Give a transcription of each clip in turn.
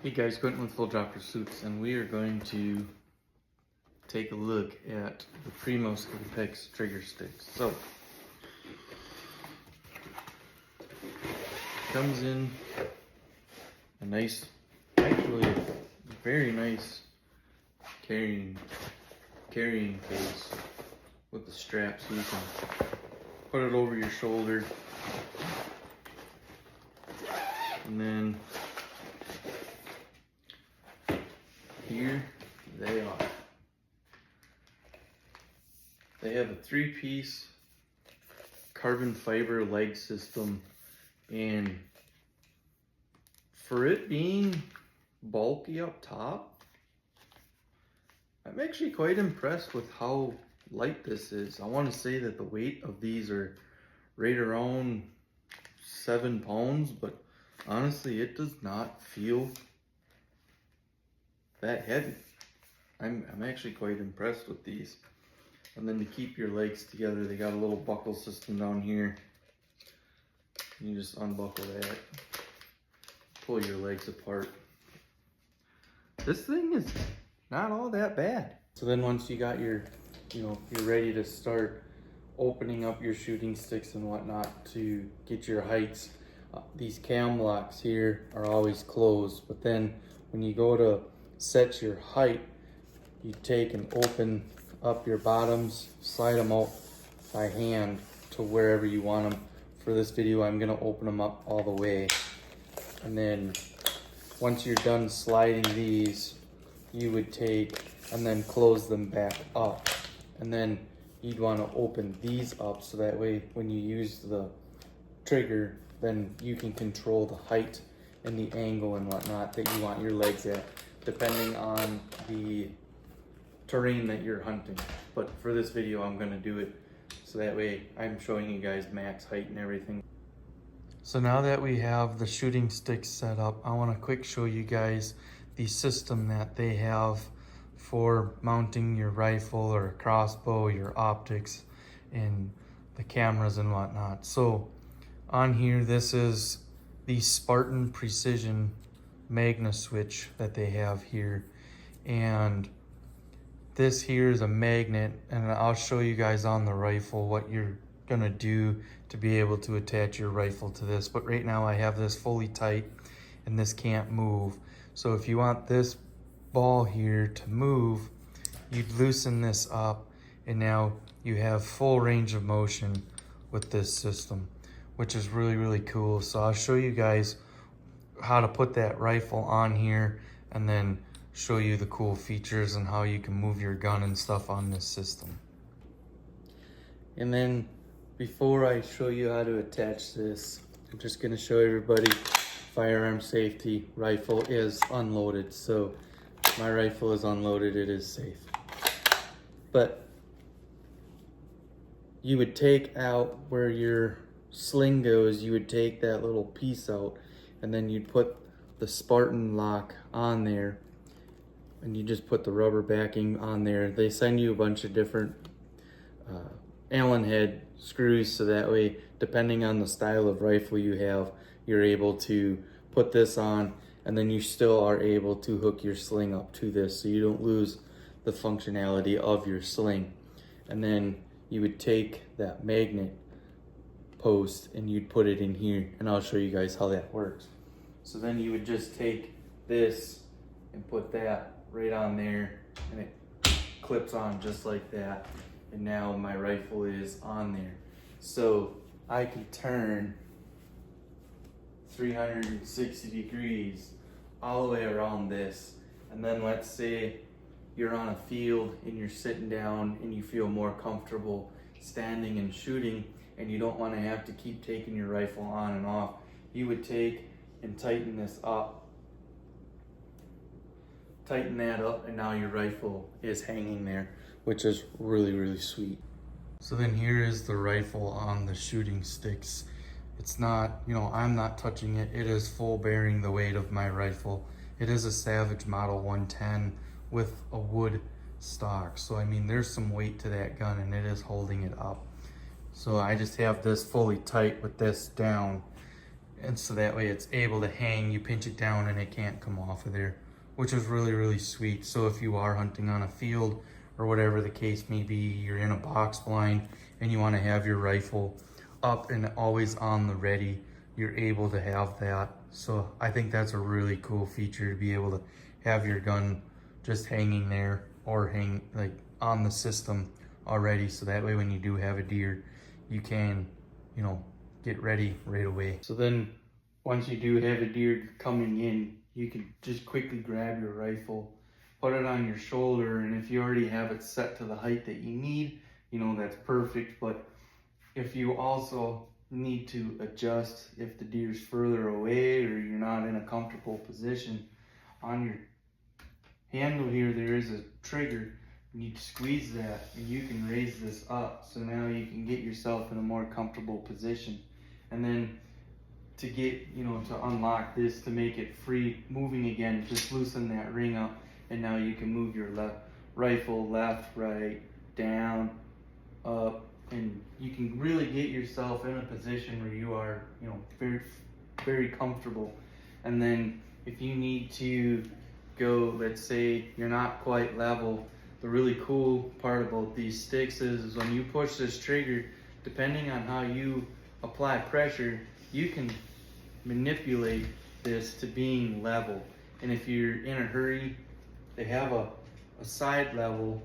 Hey guys, Quentin with Full Drop Pursuits, and we are going to take a look at the Primos Apex trigger sticks. So, comes in a nice, actually a very nice carrying case with the strap, so you can put it over your shoulder, and then here they are. They have a 3-piece carbon fiber leg system, and for it being bulky up top, I'm actually quite impressed with how light this is. I want to say that the weight of these are right around 7 pounds, but honestly it does not feel that heavy. I'm actually quite impressed with these. And then to keep your legs together, they got a little buckle system down here. You just unbuckle that, pull your legs apart. This thing is not all that bad. So then once you got your, you're ready to start opening up your shooting sticks and whatnot to get your heights, these cam locks here are always closed, but then when you go to set your height, you take and open up your bottoms, slide them out by hand to wherever you want them. For this video, I'm gonna open them up all the way. And then once you're done sliding these, you would take and then close them back up. And then you'd wanna open these up so that way when you use the trigger, then you can control the height and the angle and whatnot that you want your legs at, depending on the terrain that you're hunting. But for this video, I'm gonna do it so that way I'm showing you guys max height and everything. So now that we have the shooting sticks set up, I wanna quick show you guys the system that they have for mounting your rifle or crossbow, your optics, and the cameras and whatnot. So on here, this is the Spartan Precision magna switch that they have here, and this here is a magnet, and I'll show you guys on the rifle what you're gonna do to be able to attach your rifle to this. But right now I have this fully tight and this can't move. So if you want this ball here to move, you'd loosen this up, and now you have full range of motion with this system, which is really, really cool. So I'll show you guys how to put that rifle on here and then show you the cool features and how you can move your gun and stuff on this system. And then before I show you how to attach this, I'm just gonna show everybody firearm safety. Rifle is unloaded, so my rifle is unloaded, it is safe. But you would take out where your sling goes, you would take that little piece out, and then you'd put the Spartan lock on there, and you just put the rubber backing on there. They send you a bunch of different Allen head screws, so that way, depending on the style of rifle you have, you're able to put this on, and then you still are able to hook your sling up to this, so you don't lose the functionality of your sling. And then you would take that magnet post and you'd put it in here, and I'll show you guys how that works. So then you would just take this and put that right on there, and it clips on just like that, and now my rifle is on there. So I can turn 360 degrees all the way around this, and then let's say you're on a field and you're sitting down and you feel more comfortable standing and shooting, and you don't want to have to keep taking your rifle on and off, you would take and tighten this up, tighten that up, and now your rifle is hanging there, which is really, really sweet. So then here is the rifle on the shooting sticks. It's not, I'm not touching it. It is full bearing the weight of my rifle. It is a Savage Model 110 with a wood stock. So I mean, there's some weight to that gun, and it is holding it up. So I just have this fully tight with this down, and so that way it's able to hang. You pinch it down and it can't come off of there, which is really, really sweet. So if you are hunting on a field or whatever the case may be, you're in a box blind and you want to have your rifle up and always on the ready, you're able to have that. So I think that's a really cool feature, to be able to have your gun just hanging there or hang like on the system already, so that way when you do have a deer, you can, you know, get ready right away. So then once you do have a deer coming in, you can just quickly grab your rifle, put it on your shoulder, and if you already have it set to the height that you need, you know, that's perfect. But if you also need to adjust, if the deer's further away or you're not in a comfortable position, on your handle here there is a trigger. You need to squeeze that and you can raise this up, so now you can get yourself in a more comfortable position. And then to get, you know, to unlock this, to make it free moving again, just loosen that ring up, and now you can move your rifle left, right, down, up, and you can really get yourself in a position where you are, you know, very, very comfortable. And then if you need to go, let's say you're not quite level, the really cool part about these sticks is when you push this trigger, depending on how you apply pressure, you can manipulate this to being level. And if you're in a hurry, they have a side level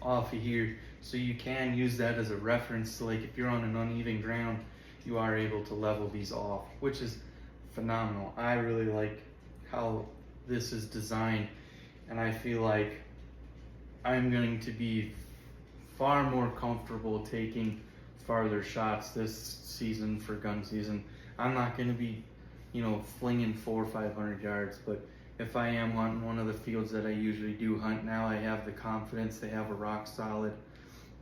off of here, so you can use that as a reference. So like if you're on an uneven ground, you are able to level these off, which is phenomenal. I really like how this is designed, and I feel like I'm going to be far more comfortable taking farther shots this season for gun season. I'm not going to be, you know, flinging 400 or 500 yards, but if I am on one of the fields that I usually do hunt, now I have the confidence to have a rock solid,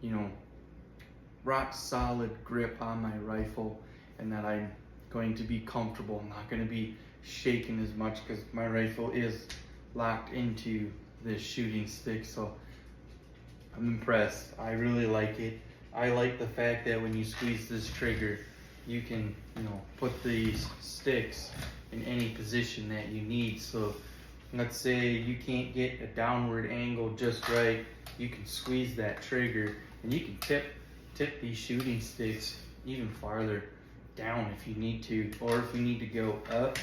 you know, rock solid grip on my rifle, and that I'm going to be comfortable. I'm not going to be shaking as much because my rifle is locked into this shooting stick. So I'm impressed. I really like it. I like the fact that when you squeeze this trigger, you can, you know, put these sticks in any position that you need. So let's say you can't get a downward angle just right, you can squeeze that trigger and you can tip these shooting sticks even farther down if you need to. Or if you need to go up,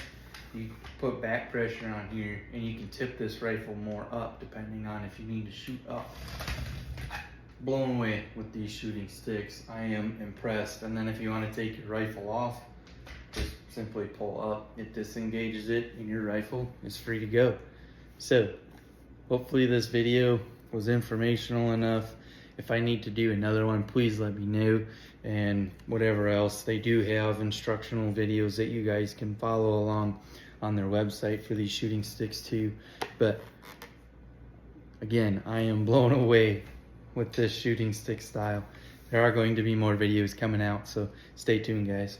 you put back pressure on here and you can tip this rifle more up depending on if you need to shoot up. Blown away with these shooting sticks. I am impressed. And then if you want to take your rifle off, just simply pull up, it disengages it, and your rifle is free to go. So hopefully this video was informational enough. If I need to do another one, please let me know. And whatever else, they do have instructional videos that you guys can follow along on their website for these shooting sticks too. But again, I am blown away with this shooting stick style. There are going to be more videos coming out, so stay tuned, guys.